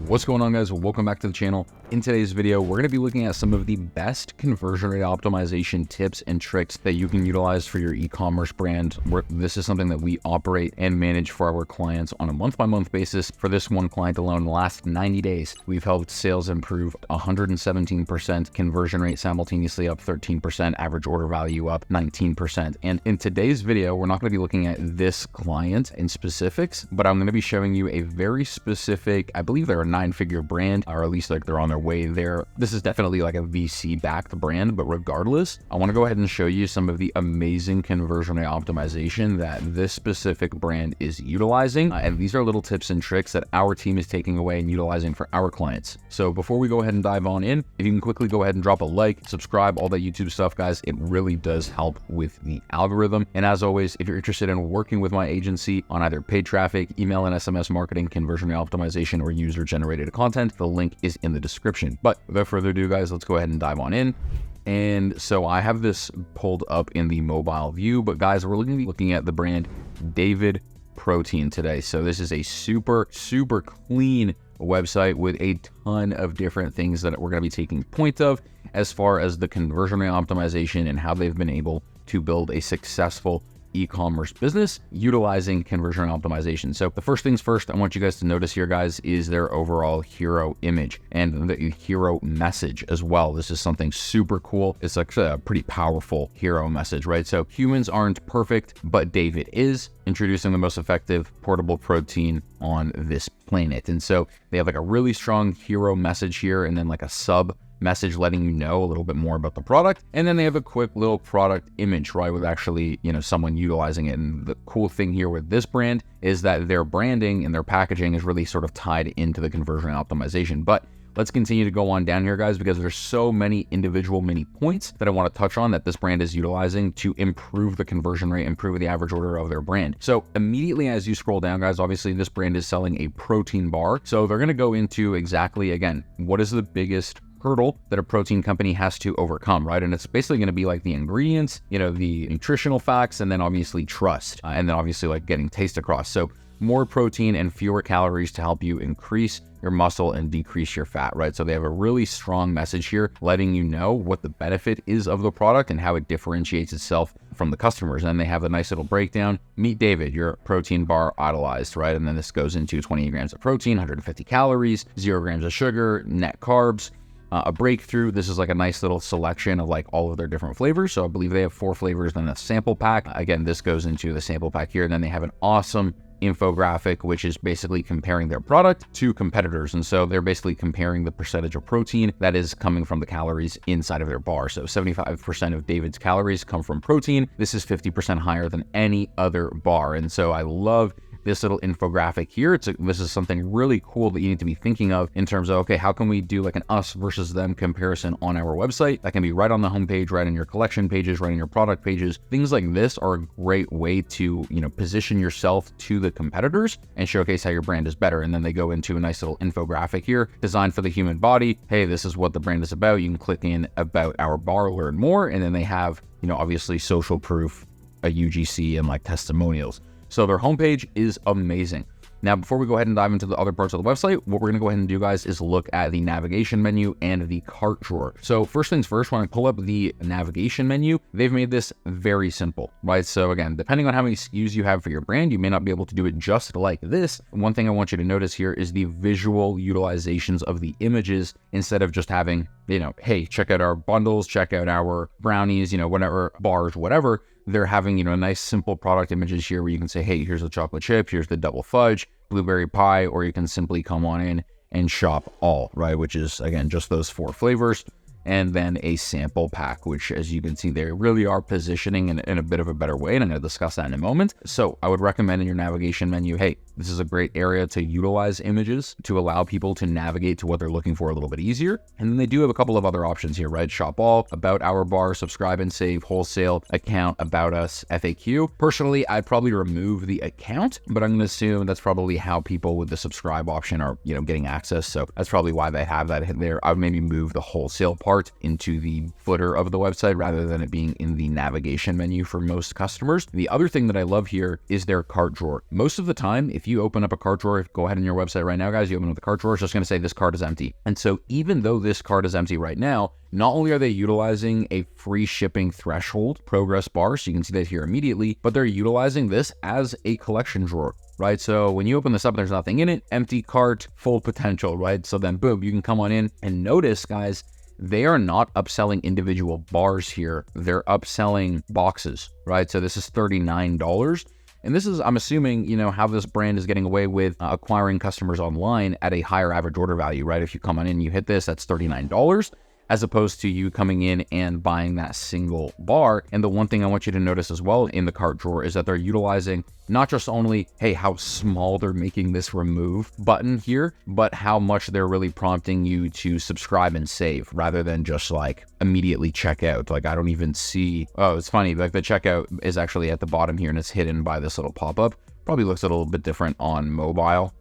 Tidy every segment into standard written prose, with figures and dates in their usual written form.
What's going on, guys? Welcome back to the channel. In today's video, we're going to be looking at some of the best conversion rate optimization tips and tricks that you can utilize for your e-commerce brand. This is something that we operate and manage for our clients on a month-by-month basis. For this one client alone, in the last 90 days, we've helped sales improve 117%, conversion rate simultaneously up 13%, average order value up 19%. And in today's video, we're not going to be looking at this client in specifics, but I'm going to be showing you a very specific, I believe they're a 9-figure brand, or at least like they're on their way there. This is definitely like a VC backed brand, but regardless, I want to go ahead and show you some of the amazing conversion rate optimization that this specific brand is utilizing. And these are little tips and tricks that our team is taking away and utilizing for our clients. So before we go ahead and dive on in, if you can quickly go ahead and drop a like, subscribe, all that YouTube stuff, guys, it really does help with the algorithm. And as always, if you're interested in working with my agency on either paid traffic, email and SMS marketing, conversion rate optimization, or user generated content, the link is in the description. But without further ado, guys, let's go ahead and dive on in. And so I have this pulled up in the mobile view, but guys, we're going to be looking at the brand David Protein today. So this is a super clean website with a ton of different things that we're going to be taking point of as far as the conversion rate optimization and how they've been able to build a successful e-commerce business utilizing conversion optimization. So the first things first, I want you guys to notice here, guys, is their overall hero image and the hero message as well. This is something super cool. It's actually a pretty powerful hero message, right? So humans aren't perfect, but David is, introducing the most effective portable protein on this planet. And so they have like a really strong hero message here, and then like a sub message letting you know a little bit more about the product. And then they have a quick little product image, right, with actually, someone utilizing it. And the cool thing here with this brand is that their branding and their packaging is really sort of tied into the conversion optimization. But let's continue to go on down here, guys, because there's so many individual mini points that I want to touch on that this brand is utilizing to improve the conversion rate, improve the average order of their brand. So immediately as you scroll down, guys, obviously this brand is selling a protein bar. So they're going to go into exactly, again, what is the biggest hurdle that a protein company has to overcome, right? And it's basically going to be like the ingredients, the nutritional facts, and then obviously trust, and then obviously like getting taste across. So more protein and fewer calories to help you increase your muscle and decrease your fat, right? So they have a really strong message here letting you know what the benefit is of the product and how it differentiates itself from the customers. And they have a nice little breakdown. Meet David, your protein bar idolized, right? And then this goes into 28 grams of protein, 150 calories, 0 grams of sugar, net carbs. A breakthrough. This is like a nice little selection of like all of their different flavors. So I believe they have 4 flavors and a sample pack. Again, this goes into the sample pack here. And then they have an awesome infographic, which is basically comparing their product to competitors. And so they're basically comparing the percentage of protein that is coming from the calories inside of their bar. So 75% of David's calories come from protein. This is 50% higher than any other bar. And so I love this little infographic here. This is something really cool that you need to be thinking of in terms of, okay, how can we do like an us versus them comparison on our website? That can be right on the homepage, right in your collection pages, right in your product pages. Things like this are a great way to, position yourself to the competitors and showcase how your brand is better. And then they go into a nice little infographic here, designed for the human body. Hey, this is what the brand is about. You can click in about our bar, learn more. And then they have, obviously social proof, a UGC, and like testimonials. So their homepage is amazing. Now, before we go ahead and dive into the other parts of the website, what we're going to go ahead and do, guys, is look at the navigation menu and the cart drawer. So first things first, when I pull up the navigation menu, they've made this very simple, right? So again, depending on how many SKUs you have for your brand, you may not be able to do it just like this. One thing I want you to notice here is the visual utilizations of the images instead of just having, hey, check out our bundles, check out our brownies, whatever, bars, whatever. They're having, a nice simple product images here where you can say, hey, here's the chocolate chip, here's the double fudge, blueberry pie, or you can simply come on in and shop all, right? Which is, again, just those 4 flavors. And then a sample pack, which, as you can see, they really are positioning in a bit of a better way. And I'm going to discuss that in a moment. So I would recommend in your navigation menu, hey, this is a great area to utilize images to allow people to navigate to what they're looking for a little bit easier. And then they do have a couple of other options here, right? Shop all, about our bar, subscribe and save, wholesale, account, about us, FAQ. Personally, I'd probably remove the account, but I'm going to assume that's probably how people with the subscribe option are, getting access. So that's probably why they have that in there. I would maybe move the wholesale part into the footer of the website rather than it being in the navigation menu for most customers. The other thing that I love here is their cart drawer. Most of the time, if if you open up a cart drawer, go ahead on your website right now, guys, you open up the cart drawer, it's just going to say this cart is empty. And so even though this cart is empty right now, not only are they utilizing a free shipping threshold progress bar, so you can see that here immediately, but they're utilizing this as a collection drawer, right? So when you open this up, there's nothing in it, empty cart, full potential, right? So then boom, you can come on in and notice, guys, they are not upselling individual bars here. They're upselling boxes, right? So this is $39. And this is, I'm assuming, you know, how this brand is getting away with acquiring customers online at a higher average order value, right? If you come on in, you hit this, that's $39. As opposed to you coming in and buying that single bar. And the one thing I want you to notice as well in the cart drawer is that they're utilizing not just only, hey, how small they're making this remove button here, but how much they're really prompting you to subscribe and save rather than just like immediately check out. Like I don't even see, oh, it's funny, like the checkout is actually at the bottom here and it's hidden by this little pop-up. Probably looks a little bit different on mobile.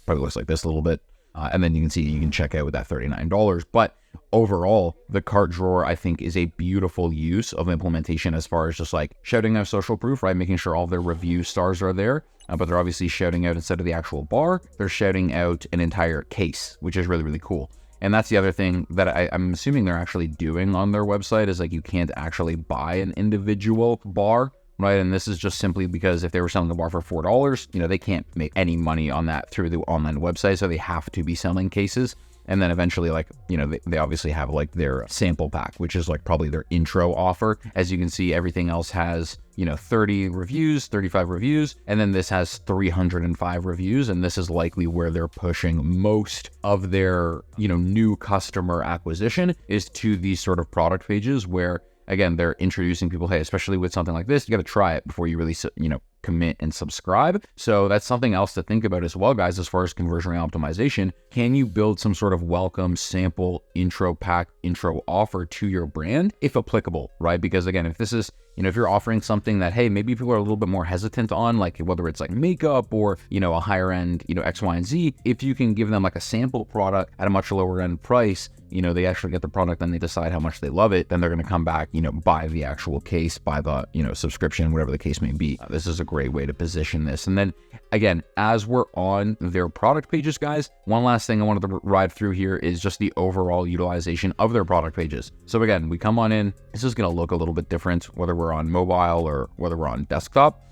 Probably looks like this a little bit. And then you can see you can check out with that $39. But overall, the cart drawer, I think, is a beautiful use of implementation as far as just like shouting out social proof, right? Making sure all their review stars are there. But they're obviously shouting out, instead of the actual bar, they're shouting out an entire case, which is really, really cool. And that's the other thing that I'm assuming they're actually doing on their website is like you can't actually buy an individual bar, right? And this is just simply because if they were selling a bar for $4, you know, they can't make any money on that through the online website. So they have to be selling cases. And then eventually, like, you know, they obviously have like their sample pack, which is like probably their intro offer. As you can see, everything else has, you know, 30 reviews, 35 reviews, and then this has 305 reviews. And this is likely where they're pushing most of their, you know, new customer acquisition is to these sort of product pages where, again, they're introducing people, hey, especially with something like this, you got to try it before you really, you know, commit and subscribe. So that's something else to think about as well, guys, as far as conversion rate optimization. Can you build some sort of welcome sample intro pack, intro offer to your brand if applicable, right? Because again, if this is, you know, if you're offering something that, hey, maybe people are a little bit more hesitant on, like whether it's like makeup or, you know, a higher end, you know, X, Y, and Z, if you can give them like a sample product at a much lower end price, you know, they actually get the product and they decide how much they love it, then they're going to come back, you know, buy the actual case, buy the, you know, subscription, whatever the case may be. This is a great way to position this. And then again, as we're on their product pages, guys, one last thing I wanted to ride through here is just the overall utilization of their product pages. So again, we come on in, this is going to look a little bit different, whether we're on mobile or whether we're on desktop.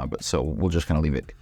But so we'll just kind of leave it,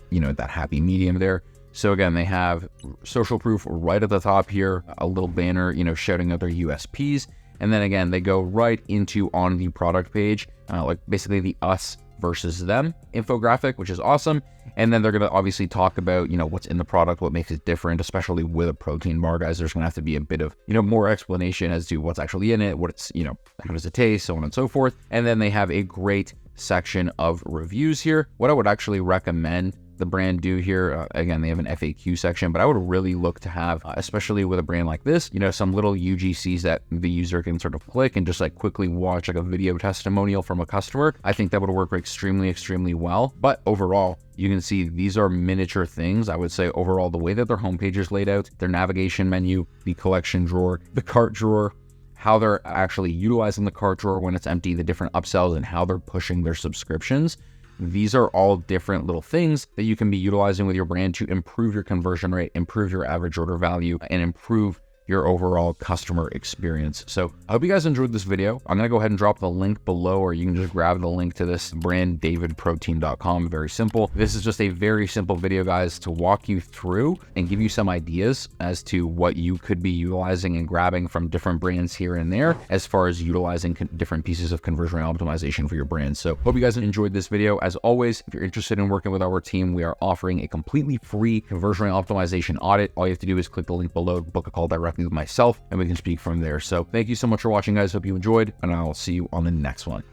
you know, that happy medium there. So again, they have social proof right at the top here, a little banner, you know, shouting out their USPs. And then again, they go right into on the product page, like basically the us versus them infographic, which is awesome. And then they're going to obviously talk about, you know, what's in the product, what makes it different, especially with a protein bar, guys. There's going to have to be a bit of, you know, more explanation as to what's actually in it, what it's, you know, how does it taste, so on and so forth. And then they have a great section of reviews here. What I would actually recommend the brand do here, again, they have an FAQ section, but I would really look to have, especially with a brand like this, you know, some little UGCs that the user can sort of click and just like quickly watch like a video testimonial from a customer. I think that would work extremely, extremely well. But overall, you can see these are miniature things. I would say overall, the way that their homepage is laid out, their navigation menu, the collection drawer, the cart drawer, how they're actually utilizing the cart drawer when it's empty, the different upsells and how they're pushing their subscriptions. These are all different little things that you can be utilizing with your brand to improve your conversion rate, improve your average order value, and improve your overall customer experience. So I hope you guys enjoyed this video. I'm going to go ahead and drop the link below, or you can just grab the link to this brand, davidprotein.com. Very simple. This is just a very simple video, guys, to walk you through and give you some ideas as to what you could be utilizing and grabbing from different brands here and there, as far as utilizing different pieces of conversion rate optimization for your brand. So hope you guys enjoyed this video. As always, if you're interested in working with our team, we are offering a completely free conversion rate optimization audit. All you have to do is click the link below, book a call directly with myself, and we can speak from there. So thank you so much for watching, guys. Hope you enjoyed, and I'll see you on the next one.